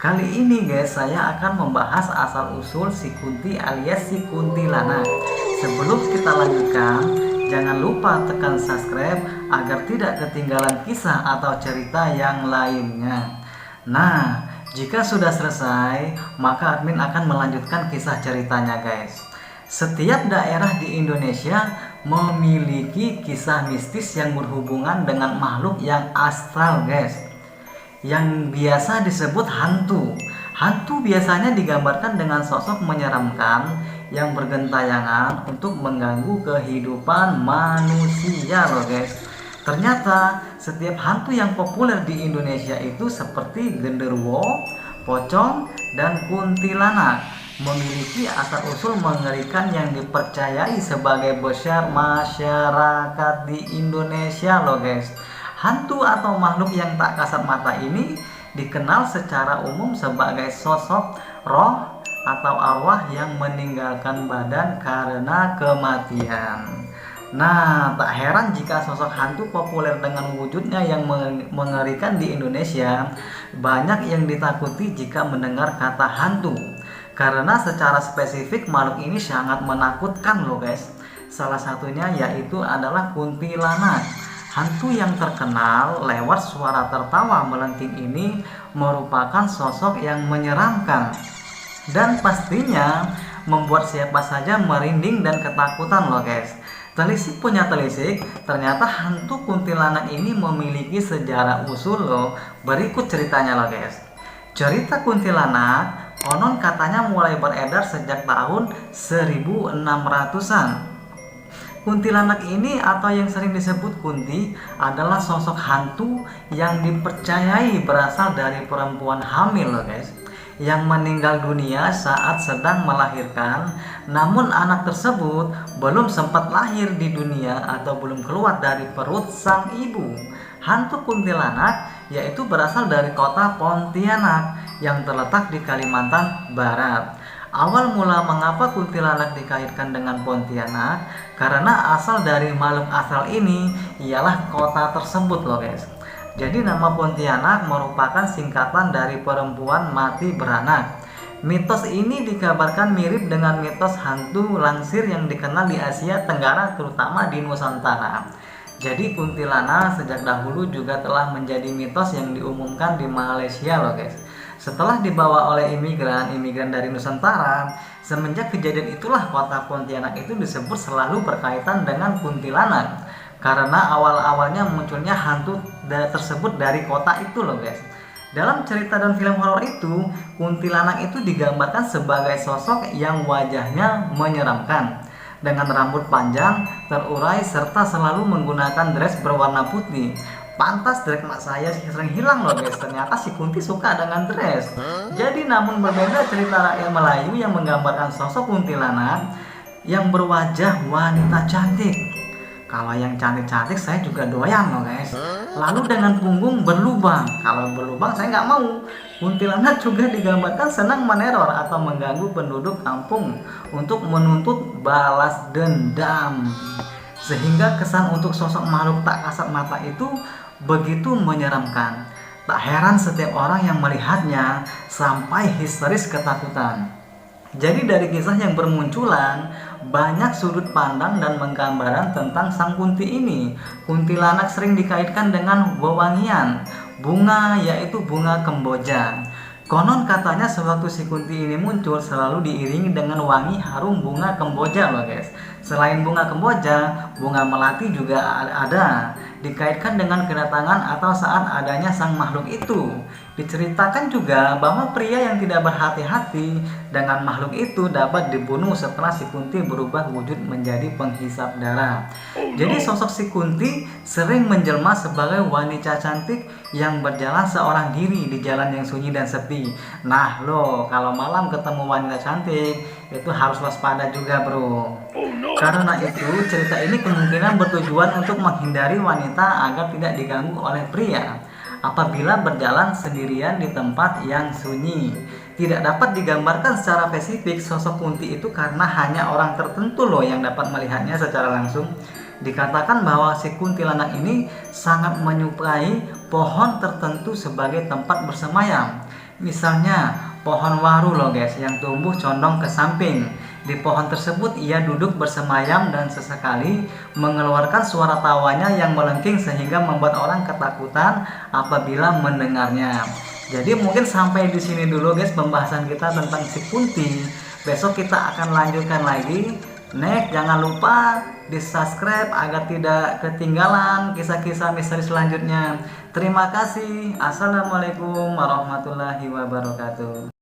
Kali ini guys, saya akan membahas asal-usul si Kunti alias si kuntilanak. Sebelum kita lanjutkan, jangan lupa tekan subscribe agar tidak ketinggalan kisah atau cerita yang lainnya. Nah, jika sudah selesai, maka admin akan melanjutkan kisah ceritanya guys. Setiap daerah di Indonesia memiliki kisah mistis yang berhubungan dengan makhluk yang astral guys, yang biasa disebut hantu. Hantu biasanya digambarkan dengan sosok menyeramkan yang bergentayangan untuk mengganggu kehidupan manusia loh guys. Ternyata setiap hantu yang populer di Indonesia itu seperti genderuwo, pocong, dan kuntilanak memiliki asal-usul mengerikan yang dipercayai sebagai besar masyarakat di Indonesia loh guys. Hantu atau makhluk yang tak kasat mata ini dikenal secara umum sebagai sosok roh atau arwah yang meninggalkan badan karena kematian. Nah, tak heran jika sosok hantu populer dengan wujudnya yang mengerikan di Indonesia banyak yang ditakuti jika mendengar kata hantu. Karena secara spesifik makhluk ini sangat menakutkan loh guys. Salah satunya yaitu adalah kuntilanak. Hantu yang terkenal lewat suara tertawa melenting ini merupakan sosok yang menyeramkan dan pastinya membuat siapa saja merinding dan ketakutan loh guys. Telisik punya telisik, ternyata hantu kuntilanak ini memiliki sejarah usul loh. Berikut ceritanya loh guys. Cerita kuntilanak konon katanya mulai beredar sejak tahun 1600-an. Kuntilanak ini atau yang sering disebut Kunti adalah sosok hantu yang dipercayai berasal dari perempuan hamil loh guys, yang meninggal dunia saat sedang melahirkan, namun anak tersebut belum sempat lahir di dunia atau belum keluar dari perut sang ibu. Hantu kuntilanak yaitu berasal dari kota Pontianak yang terletak di Kalimantan Barat. Awal mula mengapa kuntilanak dikaitkan dengan Pontianak karena asal dari makhluk astral ini ialah kota tersebut loh guys. Jadi nama Pontianak merupakan singkatan dari perempuan mati beranak. Mitos ini dikabarkan mirip dengan mitos hantu langsir yang dikenal di Asia Tenggara terutama di Nusantara. Jadi kuntilanak sejak dahulu juga telah menjadi mitos yang diumumkan di Malaysia loh guys. Setelah dibawa oleh imigran dari Nusantara, semenjak kejadian itulah kota Pontianak itu disebut selalu berkaitan dengan kuntilanak. Karena awal-awalnya munculnya hantu tersebut dari kota itu loh guys. Dalam cerita dan film horor itu, kuntilanak itu digambarkan sebagai sosok yang wajahnya menyeramkan, dengan rambut panjang, terurai, serta selalu menggunakan dress berwarna putih. Pantas dress mak saya sering hilang loh guys. Ternyata si Kunti suka dengan dress. Jadi namun berbeda cerita rakyat Melayu yang menggambarkan sosok kuntilanak yang berwajah wanita cantik. Kalau yang cantik-cantik saya juga doyan loh guys. Lalu dengan punggung berlubang. Kalau berlubang saya nggak mau. Kuntilanak juga digambarkan senang meneror atau mengganggu penduduk kampung untuk menuntut balas dendam. Sehingga kesan untuk sosok makhluk tak kasat mata itu begitu menyeramkan. Tak heran setiap orang yang melihatnya sampai histeris ketakutan. Jadi dari kisah yang bermunculan, banyak sudut pandang dan penggambaran tentang sang Kunti ini. Kuntilanak sering dikaitkan dengan wewangian, bunga yaitu bunga kemboja. Konon katanya sewaktu si Kunti ini muncul selalu diiringi dengan wangi harum bunga kemboja loh guys. Selain bunga kemboja, bunga melati juga ada, dikaitkan dengan kedatangan atau saat adanya sang makhluk itu. Diceritakan juga bahwa pria yang tidak berhati-hati dengan makhluk itu dapat dibunuh setelah si Kunti berubah wujud menjadi penghisap darah. Jadi sosok si Kunti sering menjelma sebagai wanita cantik yang berjalan seorang diri di jalan yang sunyi dan sepi. Nah lo, kalau malam ketemu wanita cantik itu harus waspada juga bro. Karena itu cerita ini kemungkinan bertujuan untuk menghindari wanita agar tidak diganggu oleh pria apabila berjalan sendirian di tempat yang sunyi. Tidak dapat digambarkan secara spesifik sosok Kunti itu karena hanya orang tertentu loh yang dapat melihatnya secara langsung. Dikatakan bahwa si kuntilanak ini sangat menyukai pohon tertentu sebagai tempat bersemayam. Misalnya pohon waru loh guys, yang tumbuh condong ke samping. Di pohon tersebut ia duduk bersemayam dan sesekali mengeluarkan suara tawanya yang melengking sehingga membuat orang ketakutan apabila mendengarnya. Jadi mungkin sampai di sini dulu guys pembahasan kita tentang si Kunti. Besok kita akan lanjutkan lagi. Next, jangan lupa di subscribe agar tidak ketinggalan kisah-kisah misteri selanjutnya. Terima kasih. Assalamualaikum warahmatullahi wabarakatuh.